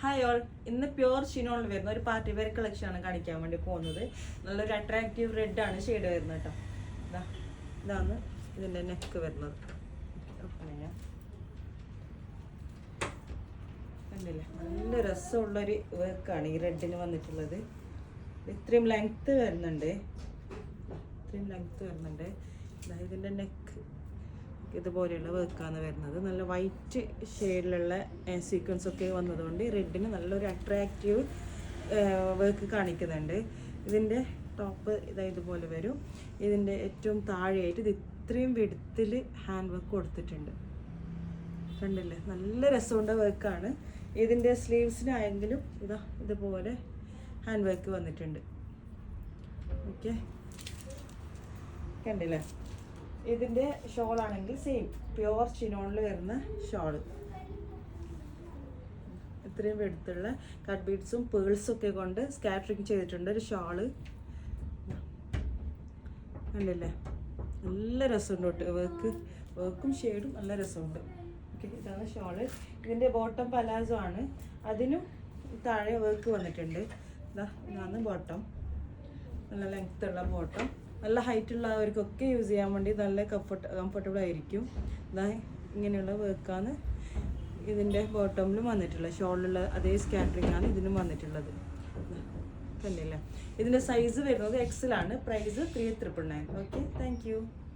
Hi all, ഇന്ന് pure ഷിനോണിൽ വരുന്ന ഒരു പാർട്ടി വെയർ കളക്ഷൻ ആണ് കാണിക്കാൻ വേണ്ടി പോകുന്നത്. നല്ലൊരു അട്രാക്റ്റീവ് റെഡ് ആണ് ഷെയ്ഡ് വരുന്നത് കേട്ടോ. ഇതാണ് ഇതിൻ്റെ നെക്ക് വരുന്നത്. കണ്ടില്ലേ, നല്ല രസമുള്ളൊരു വർക്കാണ് ഈ റെഡിന് വന്നിട്ടുള്ളത്. ഇത്രയും ലെങ്ത്ത് വരുന്നുണ്ട്. ഇതിൻ്റെ നെക്ക് ഇതുപോലെയുള്ള വർക്കാണ് വരുന്നത്. നല്ല വൈറ്റ് ഷെയ്ഡിലുള്ള സീക്വൻസ് ഒക്കെ വന്നതുകൊണ്ട് റെഡിന് നല്ലൊരു അട്രാക്റ്റീവ് വർക്ക് കാണിക്കുന്നുണ്ട്. ഇതിൻ്റെ ടോപ്പ് ഇതുപോലെ വരും. ഇതിൻ്റെ ഏറ്റവും താഴെയായിട്ട് ഇത് ഇത്രയും വെടുത്തിൽ ഹാൻഡ് വർക്ക് കൊടുത്തിട്ടുണ്ട്. കണ്ടില്ലേ, നല്ല രസമുള്ള വർക്കാണ്. ഇതിൻ്റെ സ്ലീവ്സിനായെങ്കിലും ഇതുപോലെ ഹാൻഡ് വർക്ക് വന്നിട്ടുണ്ട്. ഓക്കെ, കണ്ടില്ലേ. ഇതിൻ്റെ ഷോളാണെങ്കിൽ സെയിം പ്യുവർ ചിനോണിൽ വരുന്ന ഷോള്. ഇത്രയും വെടുത്തുള്ള കട്ട് ബീഡ്സും പേൾസും ഒക്കെ കൊണ്ട് സ്കാറ്ററിങ് ചെയ്തിട്ടുണ്ട് ഒരു ഷോള്. കണ്ടില്ലേ, നല്ല രസമുണ്ട് വർക്കും ഷെയ്ഡും നല്ല രസമുണ്ട്. ഓക്കെ, ഇതാണ് ഷോള്. ഇതിൻ്റെ ബോട്ടം പലാസോ ആണ്. അതിനും താഴെ വർക്ക് വന്നിട്ടുണ്ട്. ഇതാണ് ബോട്ടം. നല്ല ലെങ്ത്തുള്ള ബോട്ടം. നല്ല ഹൈറ്റ് ഉള്ളവർക്കൊക്കെ യൂസ് ചെയ്യാൻ വേണ്ടി നല്ല കംഫർട്ടബിൾ ആയിരിക്കും. ഇങ്ങനെയുള്ള വർക്കാണ് ഇതിൻ്റെ ബോട്ടമിലും വന്നിട്ടുള്ളത്. ഷോളിലുള്ള അതേ സ്കാറ്ററിംഗ് ആണ് ഇതിനും വന്നിട്ടുള്ളത്. കണ്ടില്ലേ, ഇതിൻ്റെ സൈസ് വരുന്നത് XL ആണ്. പ്രൈസ് 3999. Okay, thank you.